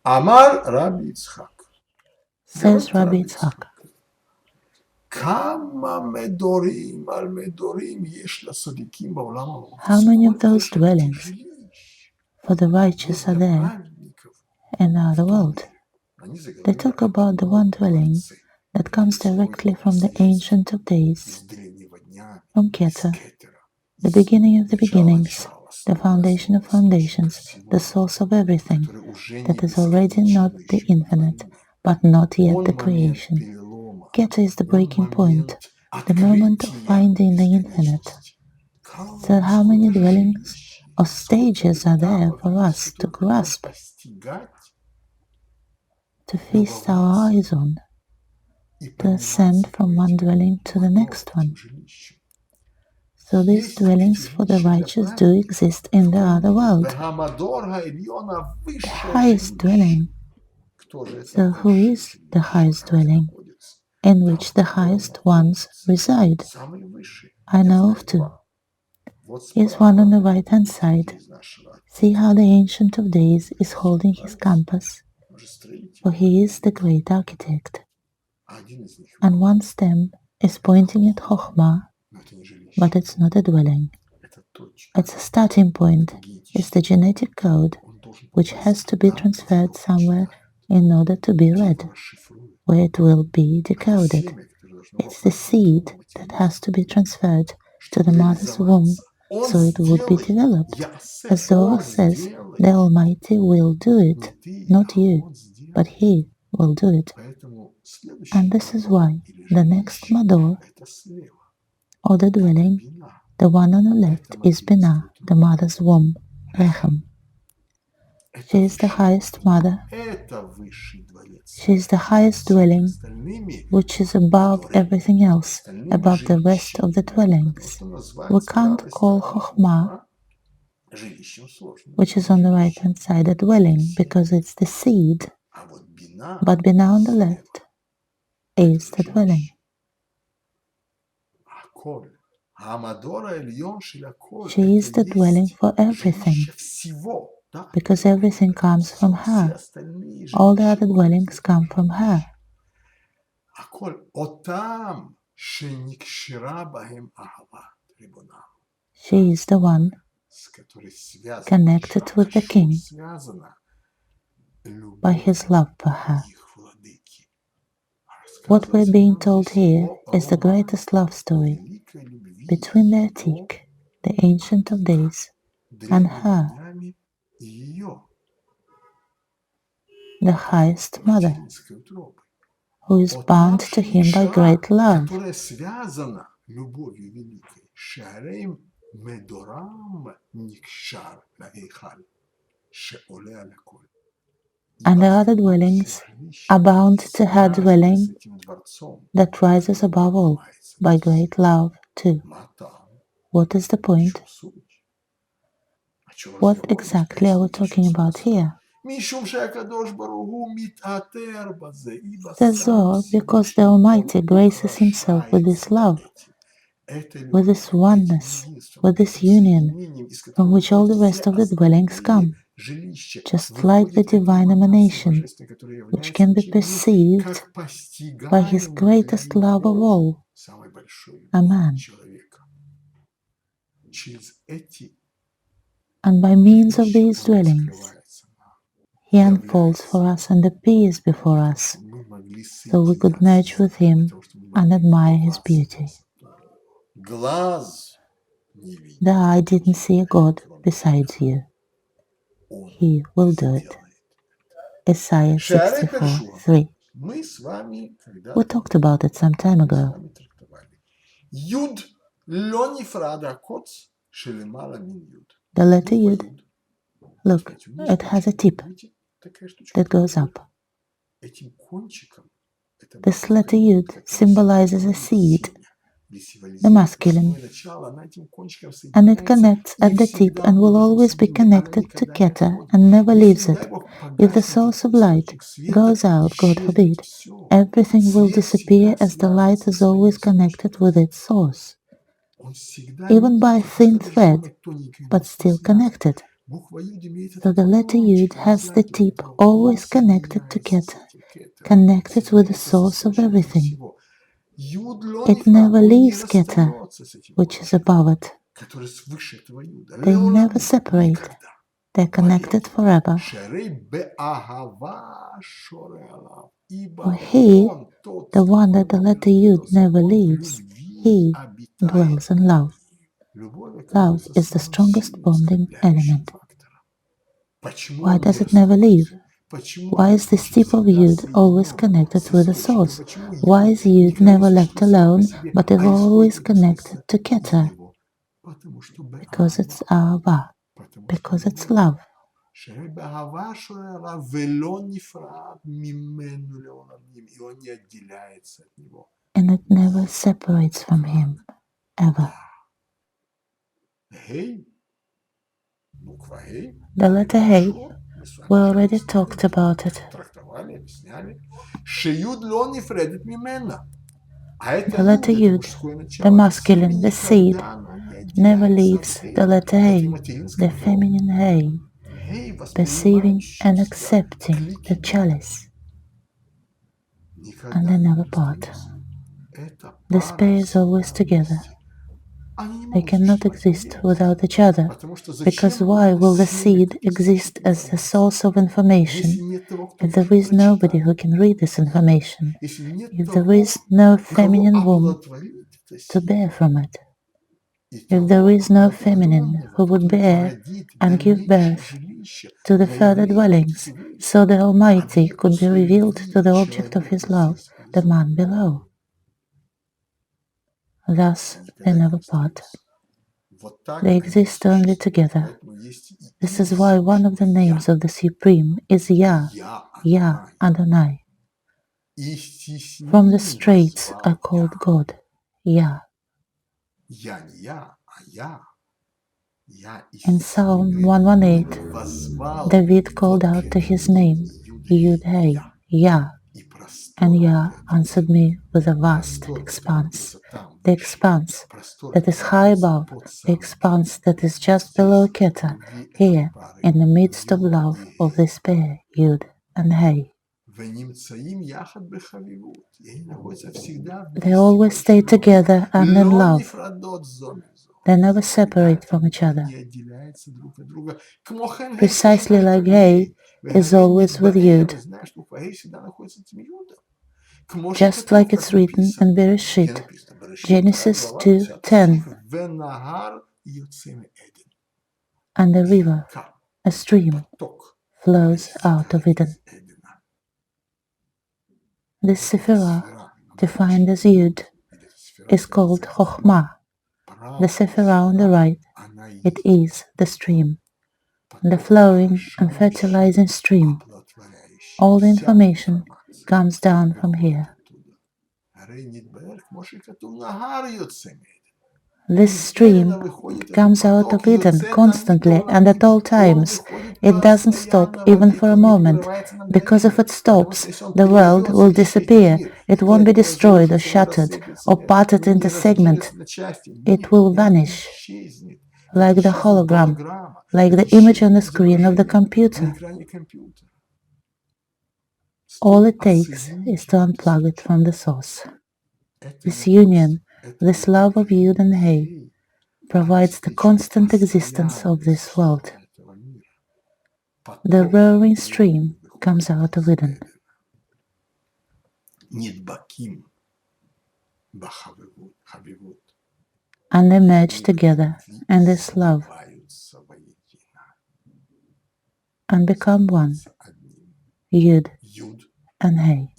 Amar Rabbi Yitzchak. Says Rabbi Yitzchak, how many of those dwellings for the righteous are there in the other world? They talk about the one dwelling that comes directly from the Ancient of Days, from Keter, the beginning of the beginnings, the foundation of foundations, the source of everything, that is already not the infinite, but not yet the creation. Keter is the breaking point, the moment of finding the infinite. So how many dwellings or stages are there for us to grasp, to feast our eyes on, to ascend from one dwelling to the next one? So these dwellings for the righteous do exist in the other world. The highest dwelling. So who is the highest dwelling, in which the highest ones reside? I know of two. Is one on the right-hand side. See how the Ancient of Days is holding his compass, for he is the great architect. And one stem is pointing at Chokhmah, but it's not a dwelling. It's a starting point. It's the genetic code which has to be transferred somewhere in order to be read, where it will be decoded. It's the seed that has to be transferred to the mother's womb so it would be developed. As Zohar says, the Almighty will do it, not you, but He will do it. And this is why the next Mador, or the dwelling, the one on the left, is Binah, the mother's womb, Rechem. She is the highest mother. She is the highest dwelling, which is above everything else, above the rest of the dwellings. We can't call Chokhmah, which is on the right-hand side, a dwelling, because it's the seed. But Binah on the left is the dwelling. She is the dwelling for everything, because everything comes from her. All the other dwellings come from her. She is the one connected with the king by his love for her. What we're being told here is the greatest love story between the Atik, the Ancient of Days, and her, the highest mother, who is bound to him by great love. And the other dwellings are bound to her dwelling that rises above all by great love too. What is the point? What exactly are we talking about here? Says Zohar, because the Almighty graces Himself with this love, with this oneness, with this union, from which all the rest of the dwellings come, just like the divine emanation, which can be perceived by His greatest love of all, a man. And by means of these dwellings, He unfolds for us and appears before us, so we could merge with Him and admire His beauty. The eye didn't see a God besides you. He will do it. Isaiah 64:3. We talked about it some time ago. The letter Yud, look, it has a tip that goes up. This letter Yud symbolizes a seed, the masculine, and it connects at the tip and will always be connected to Keter and never leaves it. If the source of light goes out, God forbid, everything will disappear as the light is always connected with its source, even by a thin thread, but still connected. So the letter Yud has the tip always connected to Keter, connected with the source of everything. It never leaves Keter, which is above it. They never separate. They're connected forever. For he, the one that the letter Yud never leaves, he dwells in love. Love is the strongest bonding element. Why does it never leave? Why is this tip of Yud always connected with the source? Why is Yud never left alone, but is always connected to Keter? Because it's Ahava, because it's love. And it never separates from him, ever. The letter Hey, we already talked about it. The letter Yud, the masculine, the seed, never leaves the letter Hey, the feminine Hey, perceiving and accepting the chalice, and they never part. This pair is always together. They cannot exist without each other, because why will the seed exist as the source of information if there is nobody who can read this information, if there is no feminine womb to bear from it, if there is no feminine who would bear and give birth to the further dwellings, so the Almighty could be revealed to the object of His love, the man below. Thus they never part. They exist only together. This is why one of the names of the Supreme is Yah, Yah Adonai. From the straits are called God, Yah. In Psalm 118, David called out to his name, Yud Hey, Yah, and Yah answered me with a vast expanse, the expanse that is high above, the expanse that is just below Keter, here in the midst of love of this pair, Yud and Hey. They always stay together and in love. They never separate from each other. Precisely like Hey is always with Yud. Just like it's written in Bereshit, Genesis 2:10. And a river, a stream, flows out of Eden. This Sephirah, defined as Yud, is called Chochmah. The Sephirah on the right, it is the stream, the flowing and fertilizing stream. All the information comes down from here. This stream comes out of Eden constantly and at all times. It doesn't stop even for a moment, because if it stops, the world will disappear. It won't be destroyed or shattered or parted into segments. It will vanish, like the hologram, like the image on the screen of the computer. All it takes is to unplug it from the source. This union, this love of Yud and Hey, provides the constant existence of this world. The roaring stream comes out of Eden. And they merge together in this love and become one, Yud and Hey.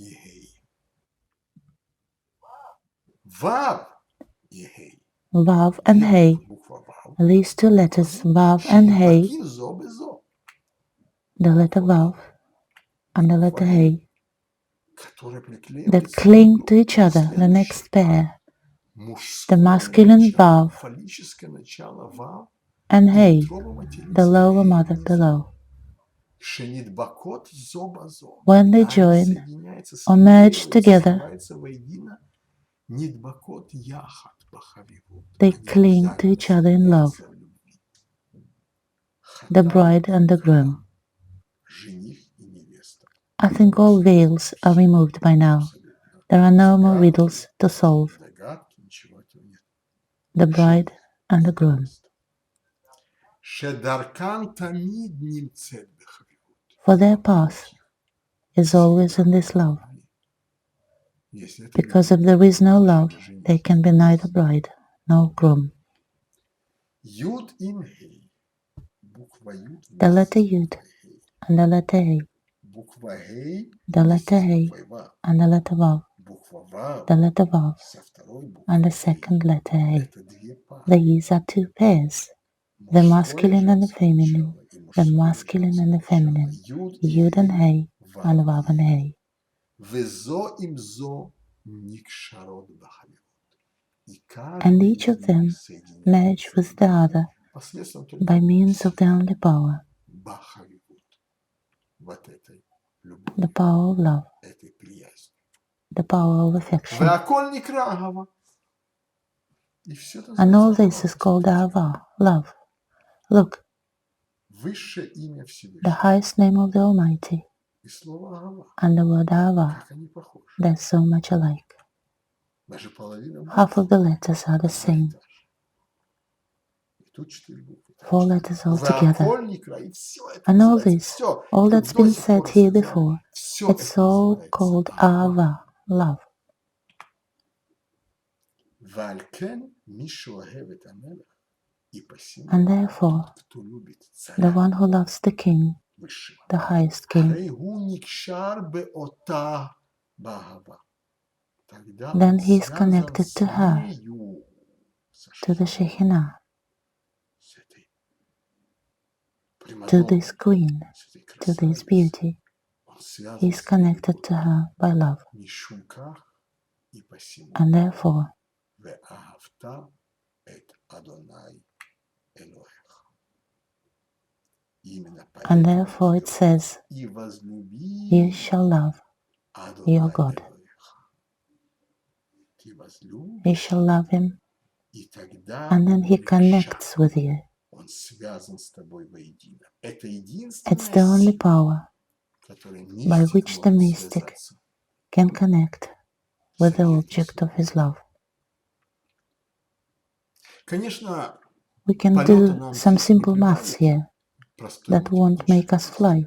Vav and Hey, these two letters, Vav and Hey, the letter Vav and the letter Hey, that cling to each other, the next pair, the masculine Vav and Hey, the lower mother below. When they join or merge together, they cling to each other in love. the bride and the groom. I think all veils are removed by now. There are no more riddles to solve. The bride and the groom. For their path is always in this love. Because if there is no love, there can be neither bride nor groom. The letter Yud and the letter He, the letter He and the letter Vav, the letter Vav and the second letter He. These are two pairs, the masculine and the feminine, the masculine and the feminine, Yud and He and Vav and He. And each of them merge with the other by means of the only power, the power of love, the power of affection. And all this is called Ahava, love. Look, the highest name of the Almighty and the word Ahava, they're so much alike. Half of the letters are the same. 4 letters altogether. And all this, all that's been said here before, it's all called Ahava, love. And therefore, the one who loves the king, the highest king, then he is connected to her, to the Shekhinah, to this queen, to this beauty. He is connected to her by love. And therefore, it says, you shall love your God. You shall love him, and then he connects with you. It's the only power by which the mystic can connect with the object of his love. We can do some simple maths here that won't make us fly,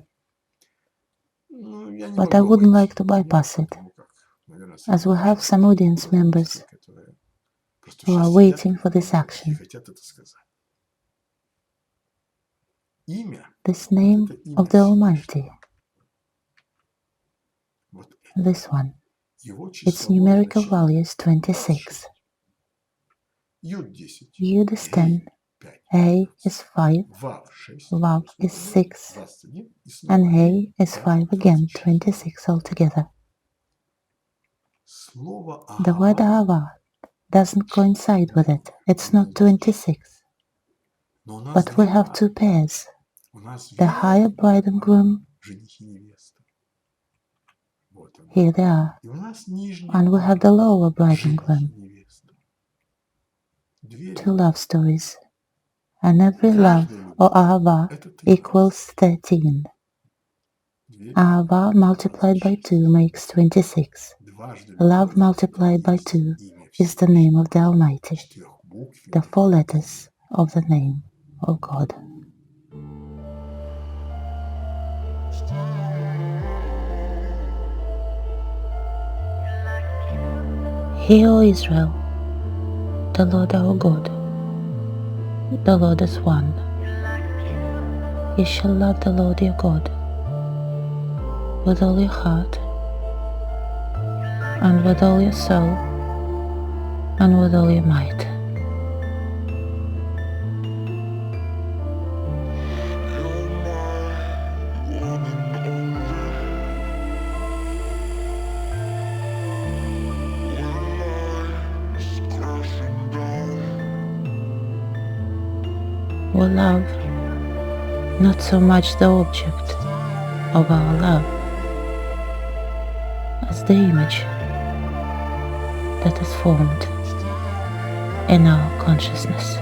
but I wouldn't like to bypass it, as we have some audience members who are waiting for this action. This name of the Almighty, this one, its numerical value is 26. Yud is 10, A is 5, Vav is 6, and He is 5 again, 26 altogether. The word Ahava doesn't coincide with it. It's not 26. But we have 2 pairs, the higher bride and groom. Here they are. And we have the lower bride and groom. 2 love stories. And every love, or Ahava, equals 13. Ahava multiplied by 2 makes 26. Love multiplied by 2 is the name of the Almighty, the 4 letters of the name of God. Hear, O Israel, the Lord our God, the Lord is one. You shall love the Lord your God with all your heart, and with all your soul, and with all your might. We love not so much the object of our love as the image that is formed in our consciousness.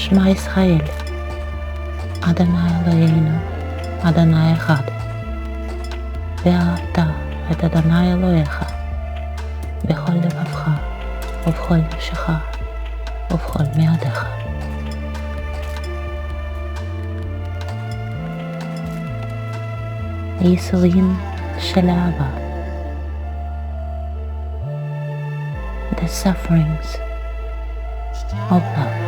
שמע ישראל, אדוני אלוהינו, אדוני אחד. ואהבת את אדוני אלוהיך בכל לבבך ובכל נפשך ובכל מאודיך. הייסורים של אהבה, the sufferings of love.